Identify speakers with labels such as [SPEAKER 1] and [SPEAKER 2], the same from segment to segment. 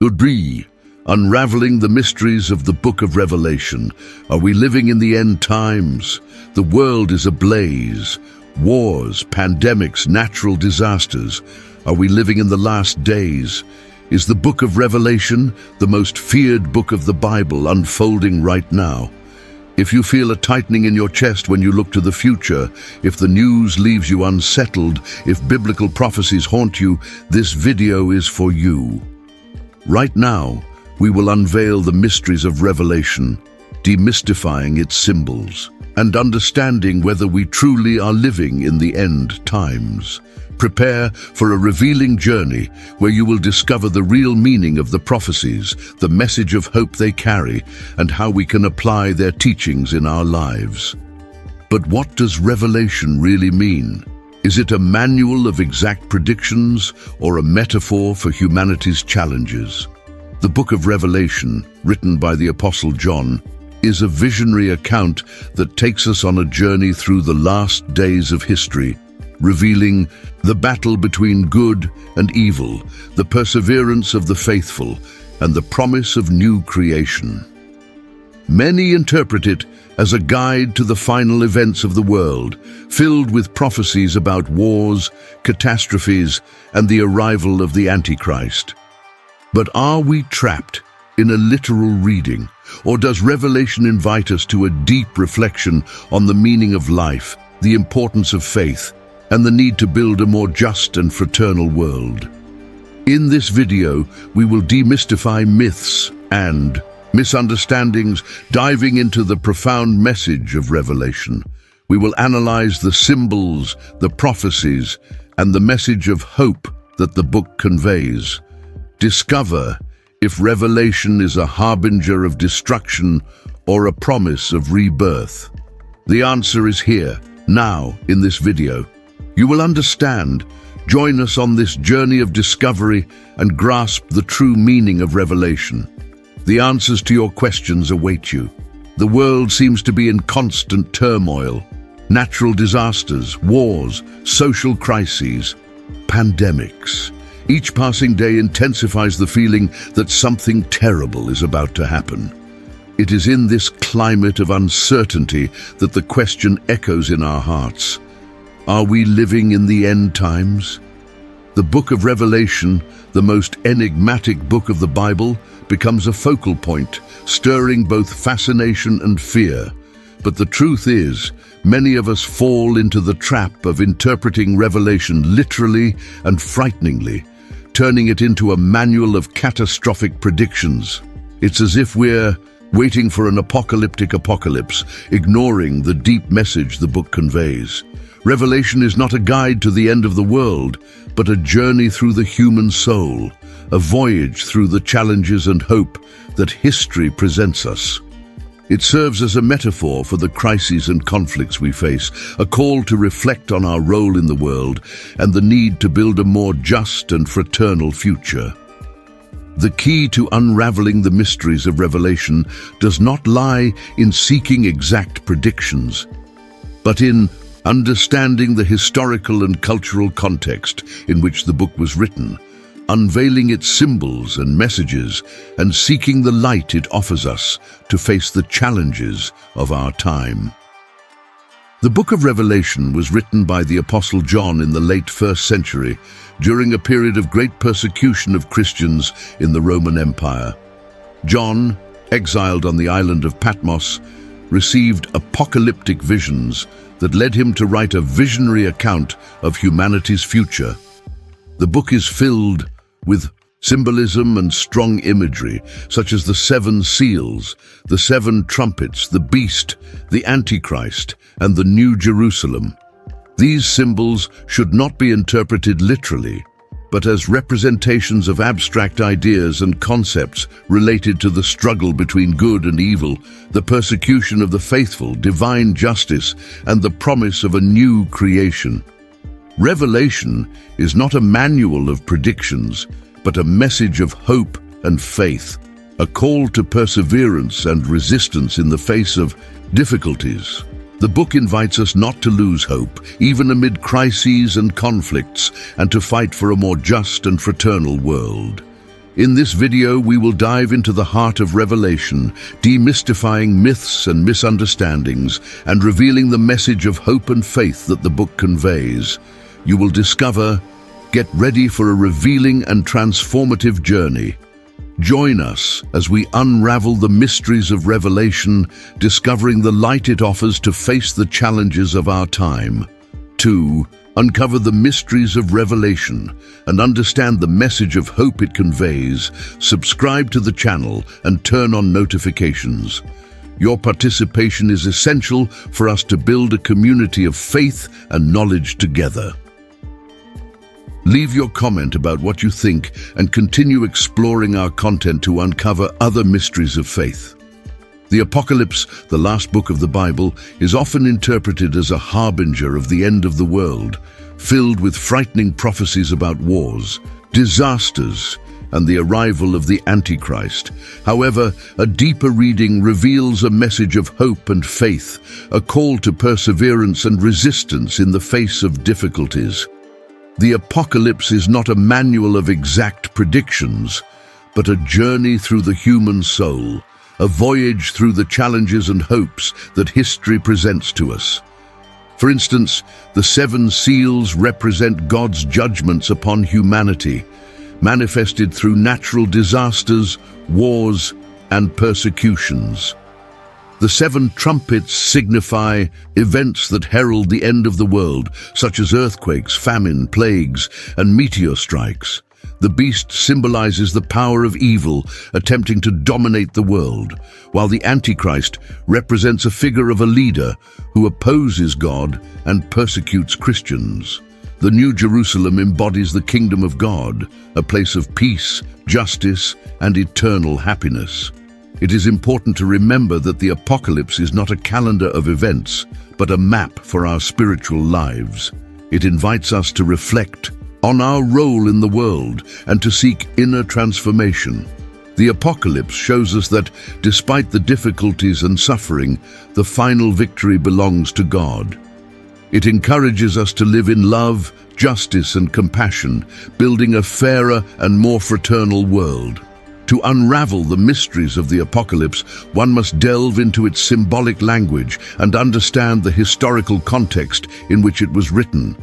[SPEAKER 1] Udri, unraveling the mysteries of the Book of Revelation. Are we living in the end times? The world is ablaze. Wars, pandemics, natural disasters. Are we living in the last days? Is the Book of Revelation, the most feared book of the Bible, unfolding right now? If you feel a tightening in your chest when you look to the future, if the news leaves you unsettled, if biblical prophecies haunt you, this video is for you. Right now, we will unveil the mysteries of Revelation, demystifying its symbols, and understanding whether we truly are living in the end times. Prepare for a revealing journey where you will discover the real meaning of the prophecies, the message of hope they carry, and how we can apply their teachings in our lives. But what does Revelation really mean? Is it a manual of exact predictions or a metaphor for humanity's challenges? The Book of Revelation, written by the Apostle John, is a visionary account that takes us on a journey through the last days of history, revealing the battle between good and evil, the perseverance of the faithful, and the promise of new creation. Many interpret it as a guide to the final events of the world, filled with prophecies about wars, catastrophes, and the arrival of the Antichrist. But are we trapped in a literal reading, or does Revelation invite us to a deep reflection on the meaning of life, the importance of faith, and the need to build a more just and fraternal world? In this video, we will demystify myths and misunderstandings, diving into the profound message of Revelation. We will analyze the symbols, the prophecies, and the message of hope that the book conveys. Discover if Revelation is a harbinger of destruction or a promise of rebirth. The answer is here, now, in this video. You will understand. Join us on this journey of discovery and grasp the true meaning of Revelation. The answers to your questions await you. The world seems to be in constant turmoil. Natural disasters, wars, social crises, pandemics. Each passing day intensifies the feeling that something terrible is about to happen. It is in this climate of uncertainty that the question echoes in our hearts. Are we living in the end times? The Book of Revelation, the most enigmatic book of the Bible, becomes a focal point, stirring both fascination and fear. But the truth is, many of us fall into the trap of interpreting Revelation literally and frighteningly, turning it into a manual of catastrophic predictions. It's as if we're waiting for an apocalyptic apocalypse, ignoring the deep message the book conveys. Revelation is not a guide to the end of the world, but a journey through the human soul, a voyage through the challenges and hope that history presents us. It serves as a metaphor for the crises and conflicts we face, a call to reflect on our role in the world and the need to build a more just and fraternal future. The key to unraveling the mysteries of Revelation does not lie in seeking exact predictions, but in understanding the historical and cultural context in which the book was written, unveiling its symbols and messages, and seeking the light it offers us to face the challenges of our time. The Book of Revelation was written by the Apostle John in the late 1st century, during a period of great persecution of Christians in the Roman Empire. John, exiled on the island of Patmos, received apocalyptic visions that led him to write a visionary account of humanity's future. The book is filled with symbolism and strong imagery, such as the 7 seals, the 7 trumpets, the beast, the Antichrist, and the New Jerusalem. These symbols should not be interpreted literally, but as representations of abstract ideas and concepts related to the struggle between good and evil, the persecution of the faithful, divine justice, and the promise of a new creation. Revelation is not a manual of predictions, but a message of hope and faith, a call to perseverance and resistance in the face of difficulties. The book invites us not to lose hope, even amid crises and conflicts, and to fight for a more just and fraternal world. In this video, we will dive into the heart of Revelation, demystifying myths and misunderstandings and revealing the message of hope and faith that the book conveys. You will discover, get ready for a revealing and transformative journey. Join us as we unravel the mysteries of Revelation, discovering the light it offers to face the challenges of our time. 2. Uncover the mysteries of Revelation and understand the message of hope it conveys. Subscribe to the channel and turn on notifications. Your participation is essential for us to build a community of faith and knowledge together. Leave your comment about what you think and continue exploring our content to uncover other mysteries of faith. The Apocalypse, the last book of the Bible, is often interpreted as a harbinger of the end of the world, filled with frightening prophecies about wars, disasters, and the arrival of the Antichrist. However, a deeper reading reveals a message of hope and faith, a call to perseverance and resistance in the face of difficulties. The Apocalypse is not a manual of exact predictions, but a journey through the human soul, a voyage through the challenges and hopes that history presents to us. For instance, the 7 seals represent God's judgments upon humanity, manifested through natural disasters, wars, and persecutions. The 7 trumpets signify events that herald the end of the world, such as earthquakes, famine, plagues, and meteor strikes. The beast symbolizes the power of evil attempting to dominate the world, while the Antichrist represents a figure of a leader who opposes God and persecutes Christians. The New Jerusalem embodies the kingdom of God, a place of peace, justice, and eternal happiness. It is important to remember that the Apocalypse is not a calendar of events, but a map for our spiritual lives. It invites us to reflect on our role in the world and to seek inner transformation. The Apocalypse shows us that, despite the difficulties and suffering, the final victory belongs to God. It encourages us to live in love, justice, and compassion, building a fairer and more fraternal world. To unravel the mysteries of the Apocalypse, one must delve into its symbolic language and understand the historical context in which it was written.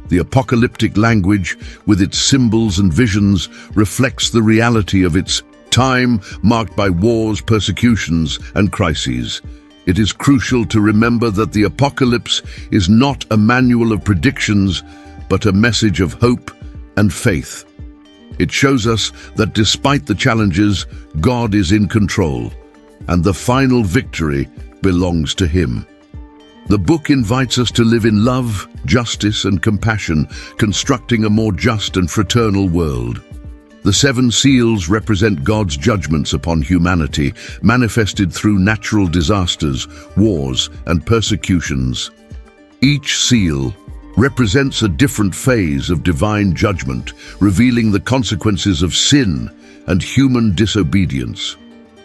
[SPEAKER 1] The apocalyptic language, with its symbols and visions, reflects the reality of its time, marked by wars, persecutions, and crises. It is crucial to remember that the Apocalypse is not a manual of predictions, but a message of hope and faith. It shows us that despite the challenges, God is in control, and the final victory belongs to Him. The book invites us to live in love, justice, and compassion, constructing a more just and fraternal world. The 7 seals represent God's judgments upon humanity, manifested through natural disasters, wars, and persecutions. Each seal represents a different phase of divine judgment, revealing the consequences of sin and human disobedience.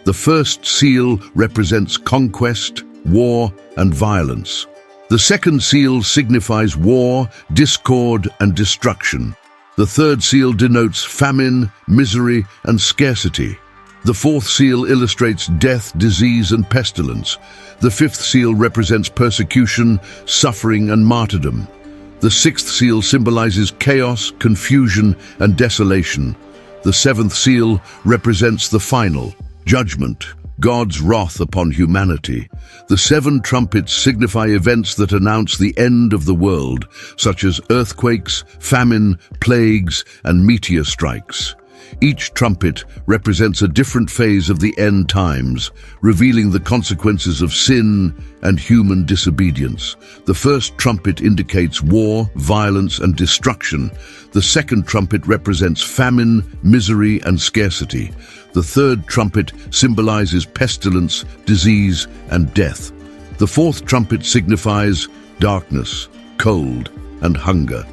[SPEAKER 1] The first seal represents conquest, war, and violence. The second seal signifies war, discord, and destruction. The third seal denotes famine, misery, and scarcity. The fourth seal illustrates death, disease, and pestilence. The fifth seal represents persecution, suffering, and martyrdom. The sixth seal symbolizes chaos, confusion, and desolation. The seventh seal represents the final judgment, God's wrath upon humanity. The 7 trumpets signify events that announce the end of the world, such as earthquakes, famine, plagues, and meteor strikes. Each trumpet represents a different phase of the end times, revealing the consequences of sin and human disobedience. The first trumpet indicates war, violence, and destruction. The second trumpet represents famine, misery, and scarcity. The third trumpet symbolizes pestilence, disease, and death. The fourth trumpet signifies darkness, cold, and hunger.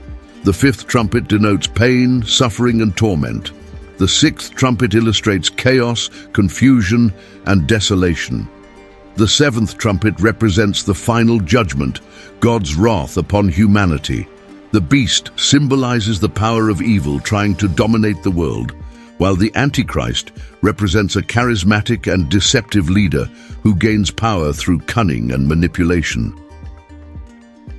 [SPEAKER 1] The fifth trumpet denotes pain, suffering, and torment. The sixth trumpet illustrates chaos, confusion, and desolation. The seventh trumpet represents the final judgment, God's wrath upon humanity. The beast symbolizes the power of evil trying to dominate the world, while the Antichrist represents a charismatic and deceptive leader who gains power through cunning and manipulation.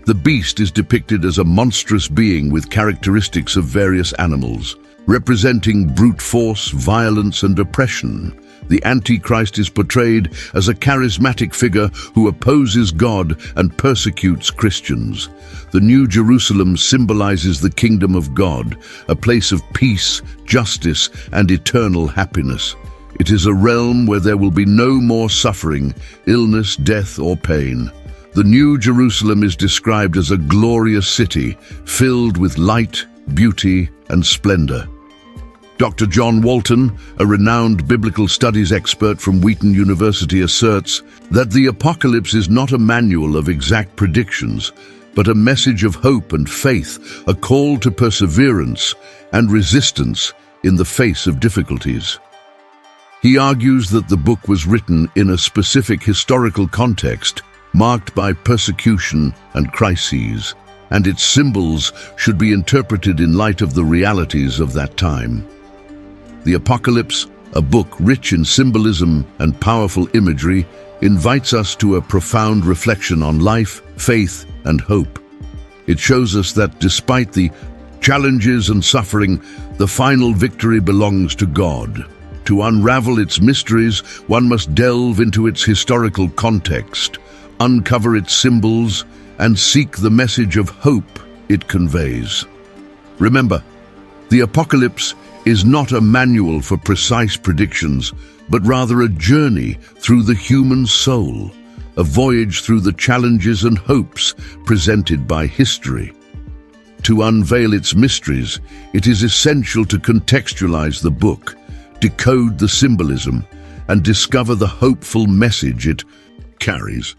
[SPEAKER 1] The beast is depicted as a monstrous being with characteristics of various animals, representing brute force, violence, and oppression. The Antichrist is portrayed as a charismatic figure who opposes God and persecutes Christians. The New Jerusalem symbolizes the kingdom of God, a place of peace, justice, and eternal happiness. It is a realm where there will be no more suffering, illness, death, or pain. The New Jerusalem is described as a glorious city, filled with light, beauty, and splendor. Dr. John Walton, a renowned biblical studies expert from Wheaton University, asserts that the apocalypse is not a manual of exact predictions, but a message of hope and faith, a call to perseverance and resistance in the face of difficulties. He argues that the book was written in a specific historical context, marked by persecution and crises, and its symbols should be interpreted in light of the realities of that time. The Apocalypse, a book rich in symbolism and powerful imagery, invites us to a profound reflection on life, faith, and hope. It shows us that despite the challenges and suffering, the final victory belongs to God. To unravel its mysteries, one must delve into its historical context, uncover its symbols, and seek the message of hope it conveys. Remember, the Apocalypse is not a manual for precise predictions, but rather a journey through the human soul, a voyage through the challenges and hopes presented by history. To unveil its mysteries, it is essential to contextualize the book, decode the symbolism, and discover the hopeful message it carries.